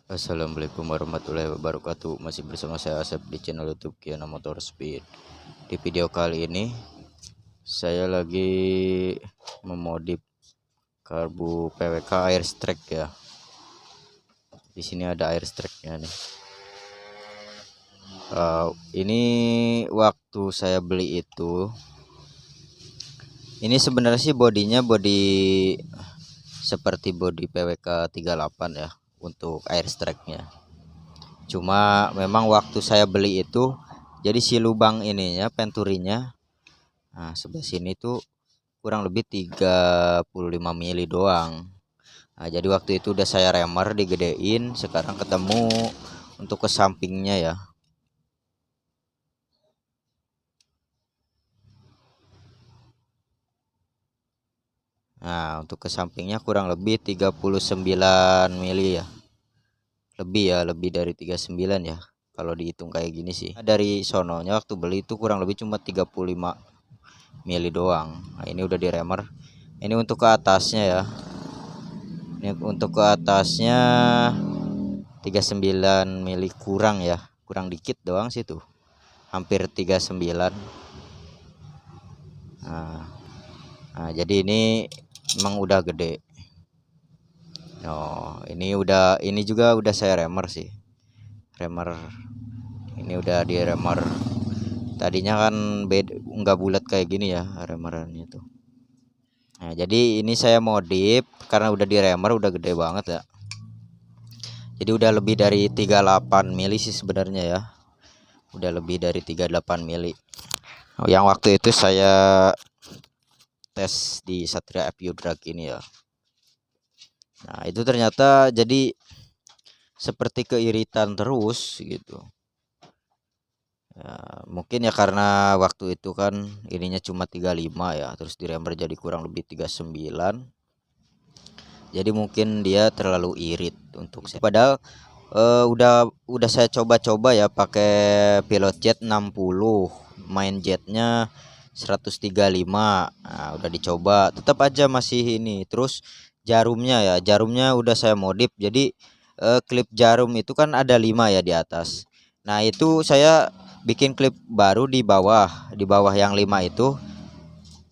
Assalamualaikum warahmatullahi wabarakatuh. Masih bersama saya Asep di channel YouTube Kiana Motor Speed. Di video kali ini saya lagi memodif karbu PWK Airstrike ya. Di sini ada Airstrike-nya nih. Ini waktu saya beli itu, ini sebenarnya sih bodinya body seperti body PWK 38 ya untuk Airstrike-nya. Cuma memang waktu saya beli itu, jadi si lubang ininya penturinya, nah sebelah sini tuh kurang lebih 35 mili doang. Nah jadi waktu itu udah saya remer digedein, sekarang ketemu untuk ke sampingnya ya. Nah untuk ke sampingnya kurang lebih 39 mili ya, lebih dari 39 ya kalau dihitung kayak gini sih. Dari sononya waktu beli itu kurang lebih cuma 35 mili doang. Nah ini udah diremer. Ini untuk ke atasnya ya, ini untuk ke atasnya 39 mili kurang ya, kurang dikit doang sih tuh, hampir 39. Nah jadi ini emang udah gede. Oh ini juga udah saya remer sih, remer ini udah di remer. Tadinya kan beda, nggak bulat kayak gini ya remerannya tuh. Nah jadi ini saya modif karena udah di remer, udah gede banget ya. Jadi udah lebih dari 38 mili sih sebenarnya ya. Udah lebih dari 38 mili. Yang waktu itu saya tes di Satria FU Drag ini ya. Nah, itu ternyata jadi seperti keiritan terus gitu. Ya, mungkin ya karena waktu itu kan ininya cuma 35 ya, terus dirember jadi kurang lebih 39. Jadi mungkin dia terlalu irit untuk saya. Padahal udah saya coba-coba ya pakai pilot jet 60, main jetnya 135. Nah, udah dicoba tetap aja masih ini. Terus jarumnya udah saya modif, jadi klip jarum itu kan ada 5 ya di atas. Nah itu saya bikin klip baru di bawah yang 5 itu,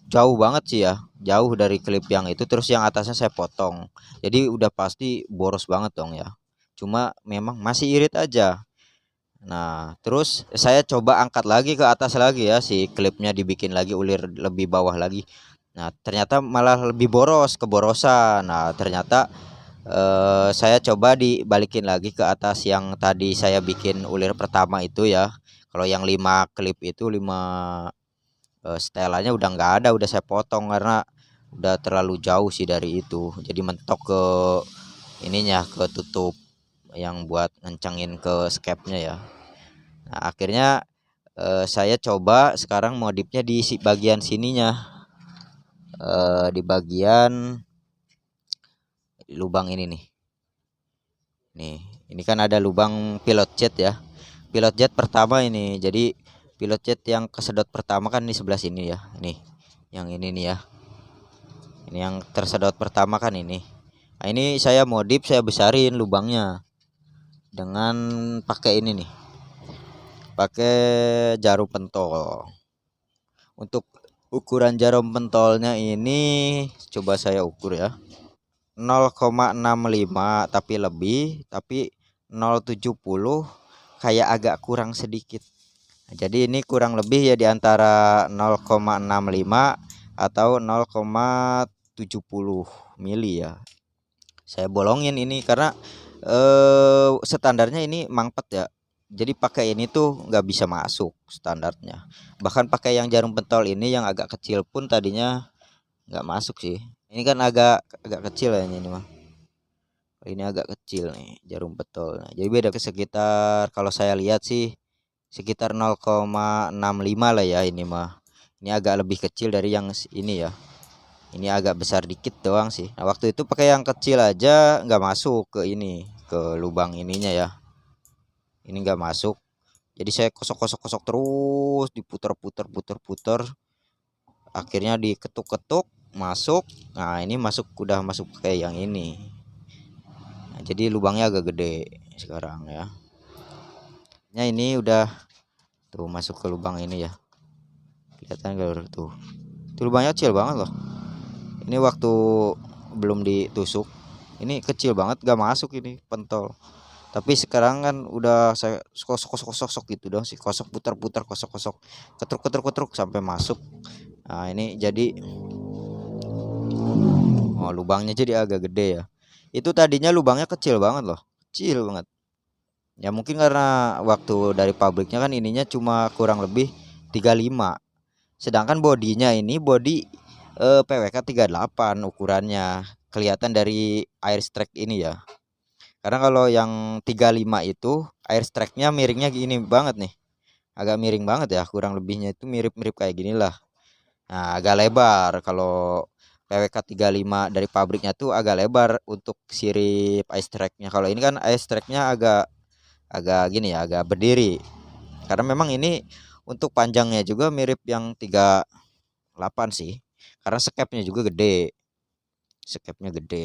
jauh banget sih ya, jauh dari klip yang itu. Terus yang atasnya saya potong, jadi udah pasti boros banget dong ya. Cuma memang masih irit aja. Nah terus saya coba angkat lagi ke atas lagi ya, si klipnya dibikin lagi ulir lebih bawah lagi. Nah ternyata malah lebih boros, keborosan. Nah ternyata saya coba dibalikin lagi ke atas yang tadi saya bikin ulir pertama itu ya. Kalau yang 5 klip itu, 5 setelannya udah nggak ada, udah saya potong karena udah terlalu jauh sih dari itu. Jadi mentok ke ininya, ke tutup yang buat ngencengin ke skepnya ya. Nah akhirnya saya coba sekarang modifnya di bagian sininya, di bagian lubang ini nih. Nih ini kan ada lubang pilot jet ya, pilot jet pertama ini. Jadi pilot jet yang kesedot pertama kan di sebelah sini ya, nih yang ini nih ya. Ini yang tersedot pertama kan ini. Nah, ini saya modif, saya besarin lubangnya dengan pakai ini nih, pakai jarum pentol. Untuk ukuran jarum pentolnya ini coba saya ukur ya, 0,65 tapi lebih, tapi 0,70 kayak agak kurang sedikit. Nah, jadi ini kurang lebih ya di antara 0,65 atau 0,70 mili ya. Saya bolongin ini karena standarnya ini mangpet ya. Jadi pakai ini tuh nggak bisa masuk standarnya. Bahkan pakai yang jarum pentol ini yang agak kecil pun tadinya nggak masuk sih. Ini kan agak agak kecil ya ini mah. Ini agak kecil nih jarum pentolnya. Jadi beda ke sekitar, kalau saya lihat sih sekitar 0,65 lah ya ini mah. Ini agak lebih kecil dari yang ini ya. Ini agak besar dikit doang sih. Nah waktu itu pakai yang kecil aja nggak masuk ke ini, ke lubang ininya ya. Ini nggak masuk. Jadi saya kosok terus, diputer-puter. Akhirnya diketuk-ketuk masuk. Nah ini masuk, udah masuk kayak yang ini. Nah, jadi lubangnya agak gede. sekarang ya. Ini udah tuh masuk ke lubang ini ya, kelihatan kalau tuh lubangnya kecil banget loh. Ini waktu belum ditusuk ini kecil banget, gak masuk ini pentol. Tapi sekarang kan udah saya kosok gitu dong sih, kosok putar-putar, kosok ketruk sampai masuk. Nah ini jadi lubangnya jadi agak gede ya. Itu tadinya lubangnya kecil banget loh, kecil banget ya. Mungkin karena waktu dari pabriknya kan ininya cuma kurang lebih 35, sedangkan bodinya ini body PWK 38 ukurannya, kelihatan dari air strike ini ya. Karena kalau yang 35 itu air strike-nya miringnya gini banget nih, agak miring banget ya, kurang lebihnya itu mirip-mirip kayak gini lah. Nah agak lebar, kalau PWK 35 dari pabriknya tuh agak lebar untuk sirip air strike-nya. Kalau ini kan air strike-nya agak gini ya, agak berdiri. Karena memang ini untuk panjangnya juga mirip yang 38 sih, karena skepnya juga gede,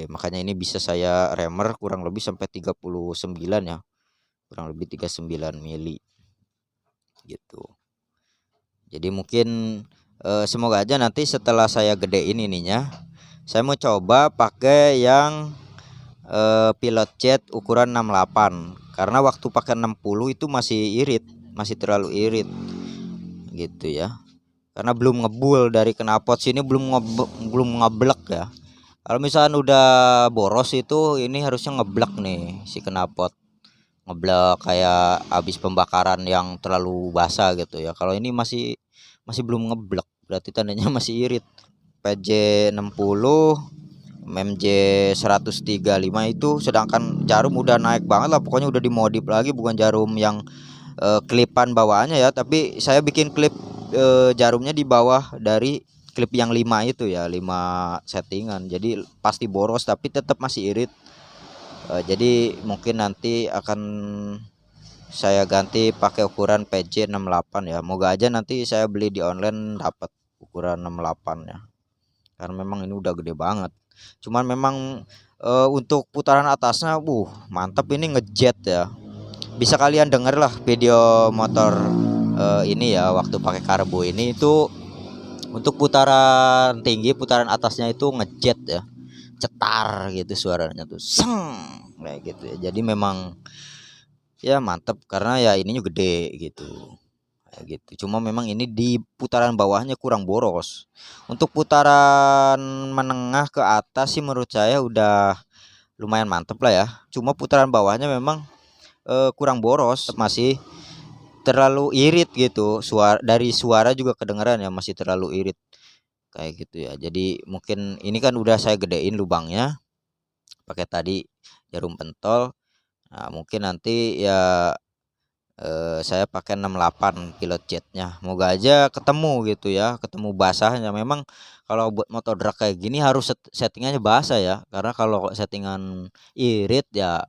makanya ini bisa saya remer kurang lebih sampai 39 ya, kurang lebih 39 mili gitu. Jadi mungkin semoga aja nanti setelah saya gedein ininya, saya mau coba pakai yang pilot jet ukuran 68, karena waktu pakai 60 itu masih irit, masih terlalu irit gitu ya. Karena belum ngebul dari knalpot sini, belum ngeblek ya. Kalau misalkan udah boros itu ini harusnya ngeblek nih si knalpot, ngeblek kayak habis pembakaran yang terlalu basah gitu ya. Kalau ini masih belum ngeblek, berarti tandanya masih irit. PJ 60 MJ 135 itu, sedangkan jarum udah naik banget lah, pokoknya udah dimodif lagi, bukan jarum yang klipan bawaannya ya, tapi saya bikin klip jarumnya di bawah dari klip yang 5 itu ya, 5 settingan, jadi pasti boros tapi tetap masih irit. Jadi mungkin nanti akan saya ganti pakai ukuran PJ 68 ya. Moga aja nanti saya beli di online dapat ukuran 68 ya, karena memang ini udah gede banget. Cuman memang untuk putaran atasnya mantap, ini ngejet ya. Bisa kalian denger lah video motor ini ya, waktu pakai karbo ini itu untuk putaran tinggi, putaran atasnya itu ngejet ya, cetar gitu suaranya tuh, seng kayak gitu ya. Jadi memang ya mantep, karena ya ininya gede gitu kayak gitu. Cuma memang ini di putaran bawahnya kurang boros. Untuk putaran menengah ke atas sih menurut saya udah lumayan mantep lah ya. Cuma putaran bawahnya memang kurang boros, masih terlalu irit gitu. Suara juga kedengaran ya, masih terlalu irit kayak gitu ya. Jadi mungkin ini kan udah saya gedein lubangnya pakai tadi jarum pentol. Nah mungkin nanti ya saya pakai 68 pilot jetnya, moga aja ketemu gitu ya, ketemu basahnya. Memang kalau buat motor drag kayak gini harus settingannya basah ya, karena kalau settingan irit ya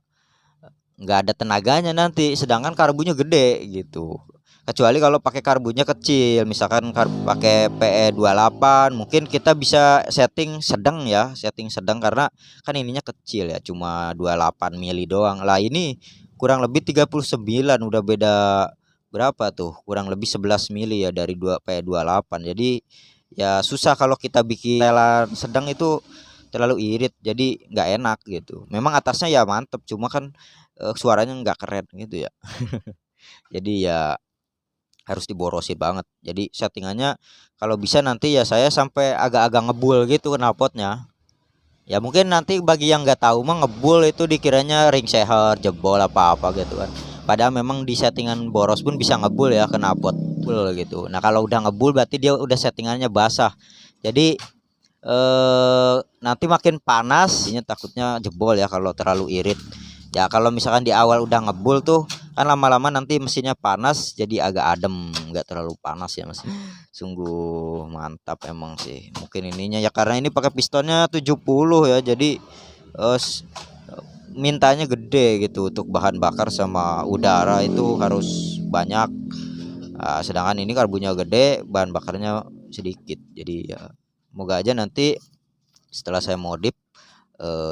nggak ada tenaganya nanti, sedangkan karbunya gede gitu. Kecuali kalau pakai karbunya kecil, misalkan pakai PE 28, mungkin kita bisa setting sedang ya, setting sedang, karena kan ininya kecil ya, cuma 28 mili doang lah. Ini kurang lebih 39, udah beda berapa tuh, kurang lebih 11 mili ya dari PE 28. Jadi ya susah kalau kita bikin setelan sedang itu terlalu irit, jadi nggak enak gitu. Memang atasnya ya mantep, cuma kan suaranya nggak keren gitu ya. Jadi ya harus diborosin banget. Jadi settingannya kalau bisa nanti ya saya sampai agak-agak ngebul gitu knalpotnya. Ya mungkin nanti bagi yang nggak tahu mah, ngebul itu dikiranya ring seher, jebol apa-apa gitu kan. Padahal memang di settingan boros pun bisa ngebul ya knalpot gitu. Nah kalau udah ngebul berarti dia udah settingannya basah. Jadi nanti makin panas, ini takutnya jebol ya kalau terlalu irit. Ya kalau misalkan di awal udah ngebul tuh kan lama-lama nanti mesinnya panas, jadi agak adem, nggak terlalu panas ya mesin. Sungguh mantap emang sih. Mungkin ininya ya karena ini pakai pistonnya 70 ya, jadi mintanya gede gitu untuk bahan bakar sama udara itu harus banyak. Sedangkan ini karbunya gede, bahan bakarnya sedikit. Jadi ya moga aja nanti setelah saya modif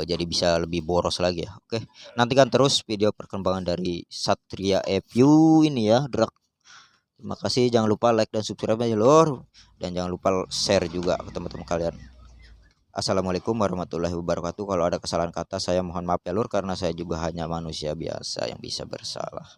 jadi bisa lebih boros lagi ya. Oke, nantikan terus video perkembangan dari Satria EView ini ya, Drak. Terima kasih, jangan lupa like dan subscribe ya lor, dan jangan lupa share juga ke teman-teman kalian. Assalamualaikum warahmatullahi wabarakatuh. Kalau ada kesalahan kata saya mohon maaf ya lur, karena saya juga hanya manusia biasa yang bisa bersalah.